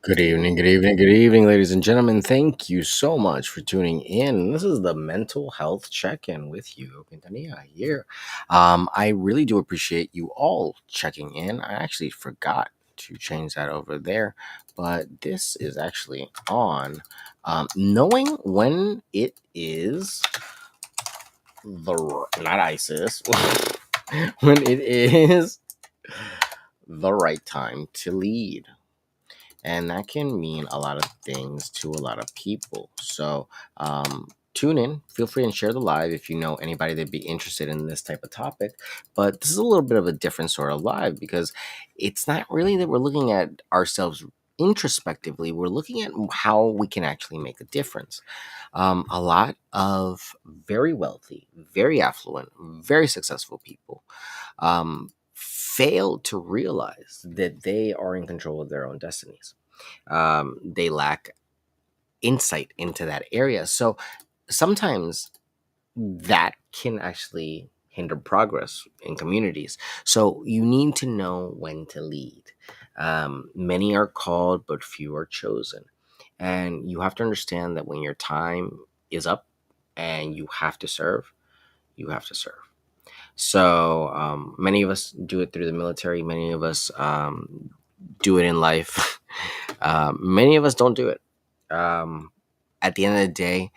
Good evening, good evening, good evening, ladies and gentlemen. Thank you so much for tuning in. This is the mental health check-in with you, Quintanilla here. I really do appreciate you all checking in. I actually forgot to change that over there, but this is actually on. Knowing when it is not ISIS, when it is the right time to lead. And that can mean a lot of things to a lot of people. So tune in, feel free and share the live if you know anybody that'd be interested in this type of topic. But this is a little bit of a different sort of live because it's not really that we're looking at ourselves introspectively. We're looking at how we can actually make a difference. A lot of very wealthy, very affluent, very successful people fail to realize that they are in control of their own destinies. They lack insight into that area. So sometimes that can actually hinder progress in communities. So you need to know when to lead. Many are called, but few are chosen. And you have to understand that when your time is up and you have to serve, you have to serve. So many of us do it through the military. Many of us do it in life. Many of us don't do it. Um, at the end of the day,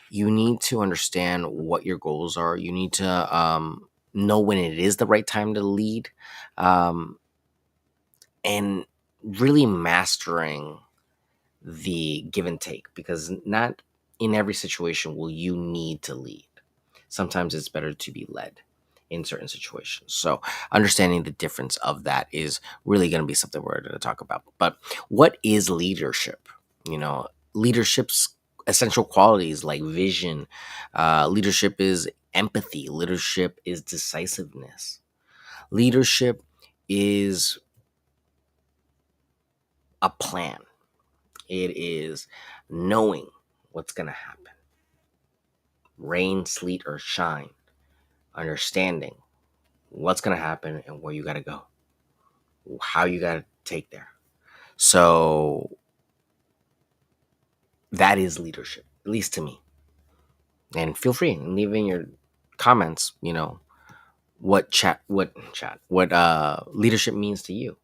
you need to understand what your goals are. You need to know when it is the right time to lead, um, and really mastering the give and take because not in every situation will you need to lead. Sometimes it's better to be led in certain situations. So, understanding the difference of that is really going to be something we're going to talk about. But what is leadership? Leadership's essential qualities like vision, leadership is empathy, leadership is decisiveness, leadership is a plan, it is knowing what's going to happen, rain, sleet, or shine, understanding what's going to happen and where you got to go, how you got to take there. So that is leadership, at least to me. And feel free and leave in your comments, what leadership means to you,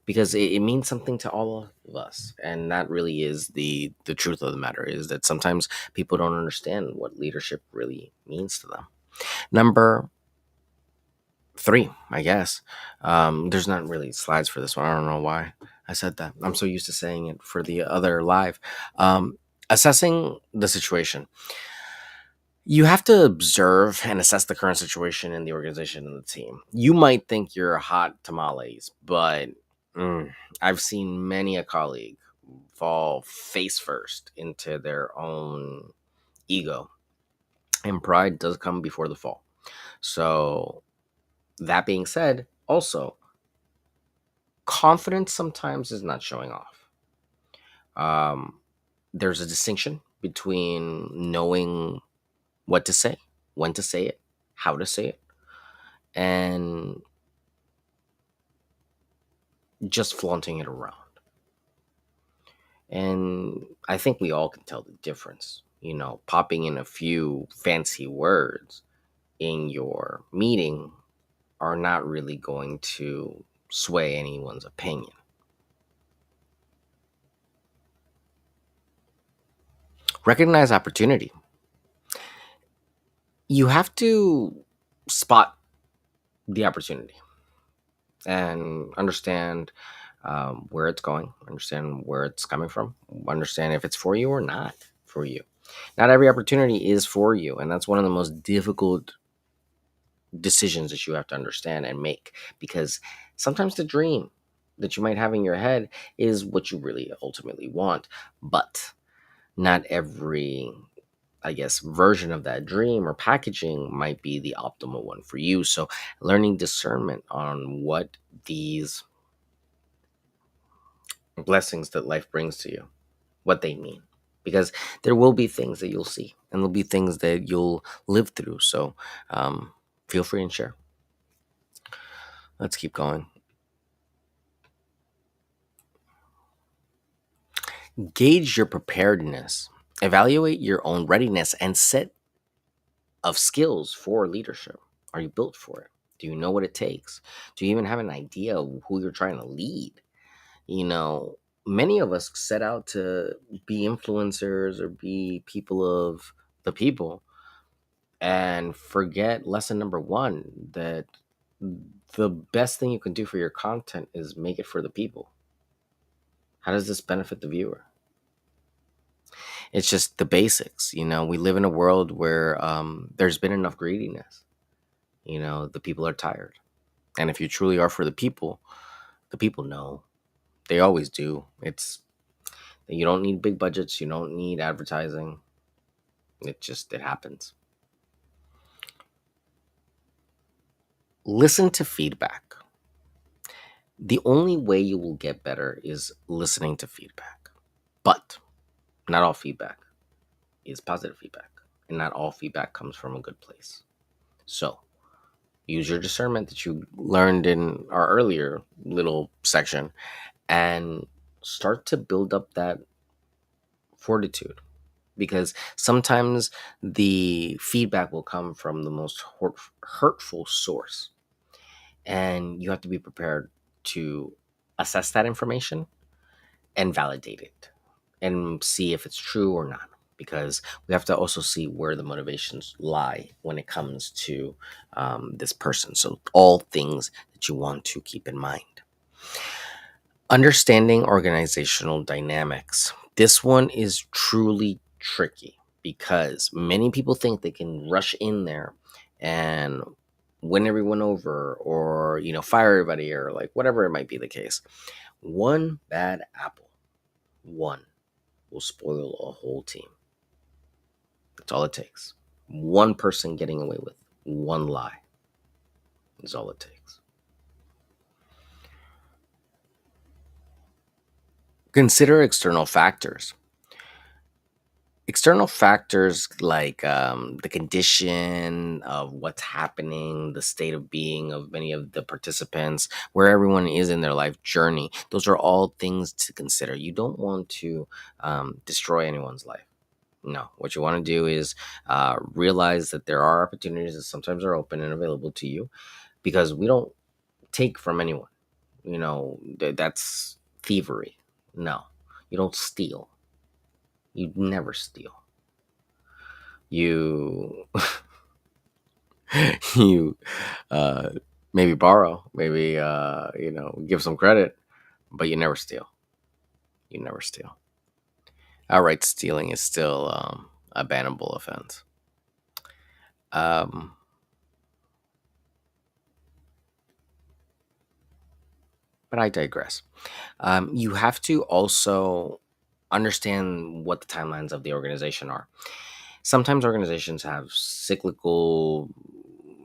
because it means something to all of us. And that really is the truth of the matter, is that sometimes people don't understand what leadership really means to them. Number three, I guess. There's not really slides for this one. I don't know why I said that. I'm so used to saying it for the other live. Assessing the situation. You have to observe and assess the current situation in the organization and the team. You might think you're hot tamales, but mm, I've seen many a colleague fall face first into their own ego, and pride does come before the fall. So, that being said, also, confidence sometimes is not showing off. Um, there's a distinction between knowing what to say, when to say it, how to say it, and just flaunting it around. And I think we all can tell the difference. Popping in a few fancy words in your meeting are not really going to sway anyone's opinion. Recognize opportunity. You have to spot the opportunity and understand where it's going, understand where it's coming from, understand if it's for you or not for you. Not every opportunity is for you, and that's one of the most difficult decisions that you have to understand and make, because sometimes the dream that you might have in your head is what you really ultimately want, but not every, I guess, version of that dream or packaging might be the optimal one for you. So learning discernment on what these blessings that life brings to you, what they mean, because there will be things that you'll see and there'll be things that you'll live through. So feel free and share. Let's keep going. Gauge your preparedness, evaluate your own readiness, and set of skills for leadership. Are you built for it? Do you know what it takes? Do you even have an idea of who you're trying to lead? You know, many of us set out to be influencers or be people of the people and forget lesson number one, that the best thing you can do for your content is make it for the people. How does this benefit the viewer? It's just the basics. We live in a world where there's been enough greediness. The people are tired. And if you truly are for the people know. They always do. You don't need big budgets, you don't need advertising. It happens. Listen to feedback. The only way you will get better is listening to feedback. But not all feedback is positive feedback, and not all feedback comes from a good place. So use your discernment that you learned in our earlier little section and start to build up that fortitude, because sometimes the feedback will come from the most hurtful source, and you have to be prepared to assess that information and validate it and see if it's true or not, because we have to also see where the motivations lie when it comes to this person. So all things that you want to keep in mind. Understanding organizational dynamics. This one is truly tricky because many people think they can rush in there and win everyone over, or fire everybody, or like whatever it might be the case. One bad apple, one, will spoil a whole team. That's all it takes. One person getting away with one lie is all it takes. Consider external factors. External factors like the condition of what's happening, the state of being of many of the participants, where everyone is in their life journey. Those are all things to consider. You don't want to destroy anyone's life. No, what you want to do is realize that there are opportunities that sometimes are open and available to you, because we don't take from anyone. That's thievery. No, you don't steal. You never steal. You you uh, maybe borrow, maybe give some credit, but you never steal. You never steal. Outright stealing is still a bannable offense. Um, but I digress. You have to also understand what the timelines of the organization are. Sometimes organizations have cyclical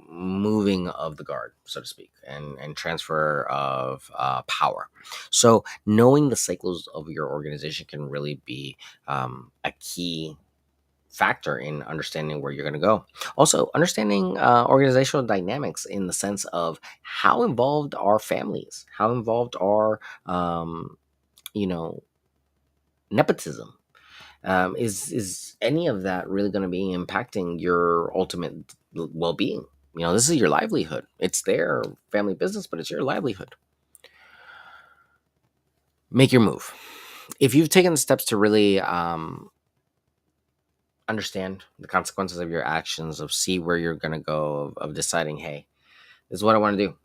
moving of the guard, so to speak, and transfer of power. So knowing the cycles of your organization can really be a key factor in understanding where you're going to go. Also, understanding organizational dynamics in the sense of how involved are families, how involved are you know nepotism. Is any of that really going to be impacting your ultimate well-being? This is your livelihood. It's their family business, but it's your livelihood. Make your move. If you've taken the steps to really understand the consequences of your actions, of see where you're going to go, of deciding, hey, this is what I want to do,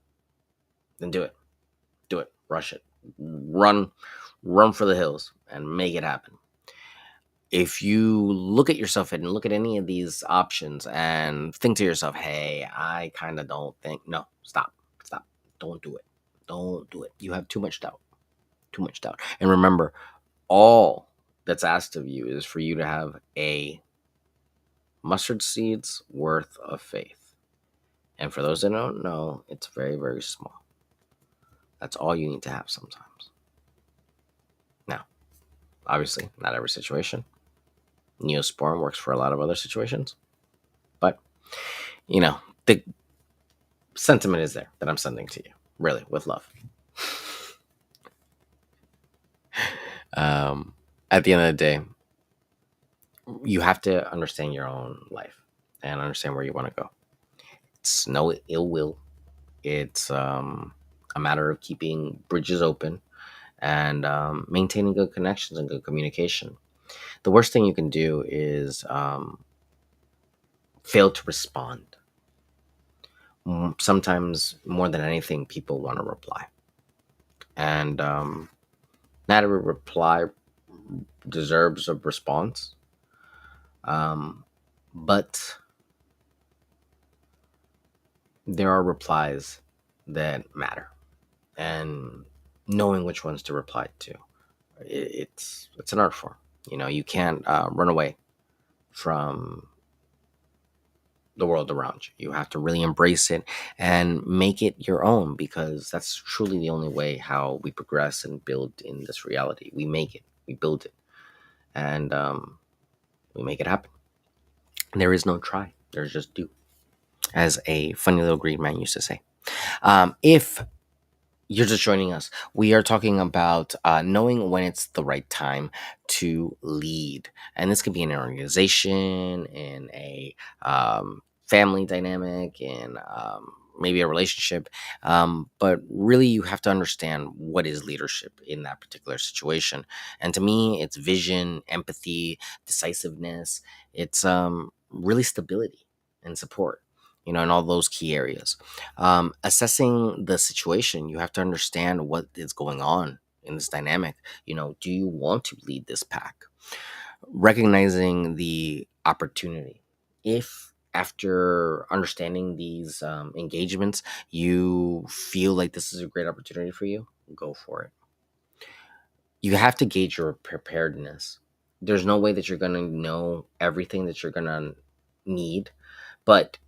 then do it. Do it. Rush it. Run for the hills and make it happen. If you look at yourself and look at any of these options and think to yourself, hey, I kind of don't think, no, stop. Don't do it. Don't do it. You have too much doubt. Too much doubt. And remember, all that's asked of you is for you to have a mustard seed's worth of faith. And for those that don't know, it's very, very small. That's all you need to have sometimes. Now, obviously, not every situation. Neosporin works for a lot of other situations. But, the sentiment is there that I'm sending to you, really, with love. At the end of the day, you have to understand your own life and understand where you want to go. It's no ill will. It's a matter of keeping bridges open and maintaining good connections and good communication. The worst thing you can do is fail to respond. Sometimes, more than anything, people want to reply. And not every reply deserves a response. Um, but there are replies that matter. And knowing which ones to reply to, it's an art form. You can't run away from the world around you. You have to really embrace it and make it your own, because that's truly the only way how we progress and build in this reality. We make it, we build it, and we make it happen. There is no try, there's just do, as a funny little green man used to say. If you're just joining us, we are talking about knowing when it's the right time to lead. And this could be in an organization, in a family dynamic, in maybe a relationship. But really, you have to understand what is leadership in that particular situation. And to me, it's vision, empathy, decisiveness. It's really stability and support, in all those key areas. Assessing the situation, you have to understand what is going on in this dynamic. Do you want to lead this pack? Recognizing the opportunity. If after understanding these engagements, you feel like this is a great opportunity for you, go for it. You have to gauge your preparedness. There's no way that you're going to know everything that you're going to need, but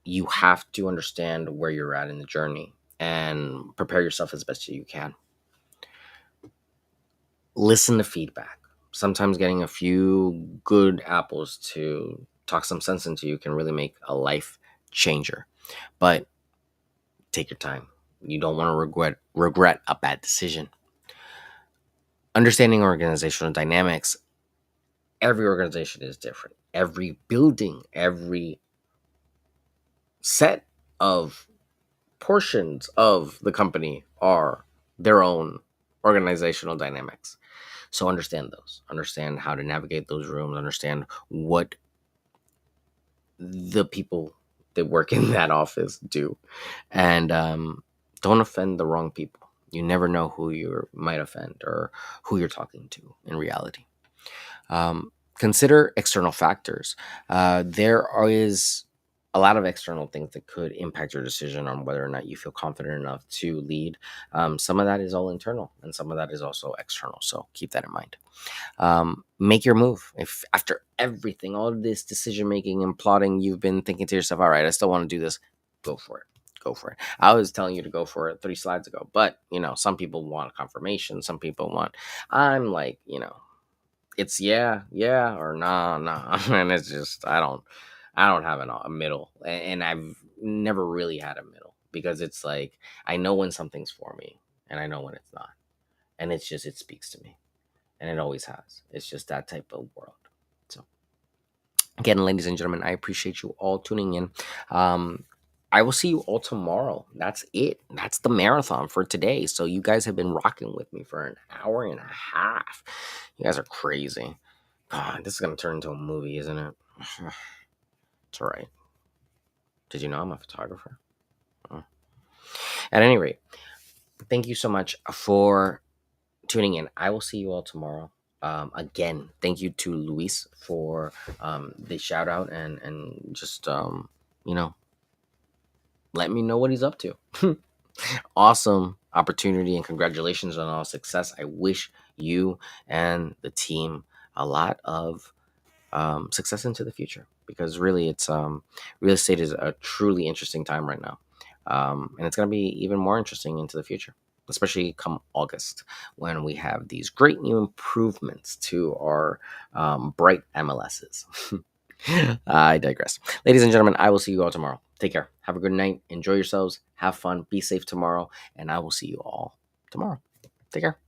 you have to understand where you're at in the journey and prepare yourself as best you can. Listen to feedback. Sometimes getting a few good apples to talk some sense into you can really make a life changer. But take your time. You don't want to regret a bad decision. Understanding organizational dynamics. Every organization is different. Every building, every set of portions of the company are their own organizational dynamics. So understand those. Understand how to navigate those rooms. Understand what the people that work in that office do. And don't offend the wrong people. You never know who you might offend or who you're talking to in reality. Consider external factors. There is a lot of external things that could impact your decision on whether or not you feel confident enough to lead. Some of that is all internal, and some of that is also external. So keep that in mind. Make your move. If after everything, all of this decision making and plotting, you've been thinking to yourself, all right, I still want to do this, go for it. Go for it. I was telling you to go for it 3 slides ago, but some people want confirmation. Some people want, I'm like, it's yeah or nah, and it's just I don't have a middle, and I've never really had a middle, because it's like I know when something's for me and I know when it's not, and it's just it speaks to me, and it always has. It's just that type of world. So again, ladies and gentlemen, I appreciate you all tuning in. I will see you all tomorrow. That's it. That's the marathon for today. So you guys have been rocking with me for an hour and a half. You guys are crazy. God, this is gonna turn into a movie, isn't it? It's all right. Did you know I'm a photographer? Oh. At any rate, thank you so much for tuning in. I will see you all tomorrow. Again, thank you to Luis for the shout out and just let me know what he's up to. Awesome opportunity, and congratulations on all success. I wish you and the team a lot of success into the future, because really it's real estate is a truly interesting time right now, and it's going to be even more interesting into the future, especially come August, when we have these great new improvements to our bright MLSs. I digress. Ladies and gentlemen, I will see you all tomorrow. Take care. Have a good night. Enjoy yourselves. Have fun. Be safe tomorrow. And I will see you all tomorrow. Take care.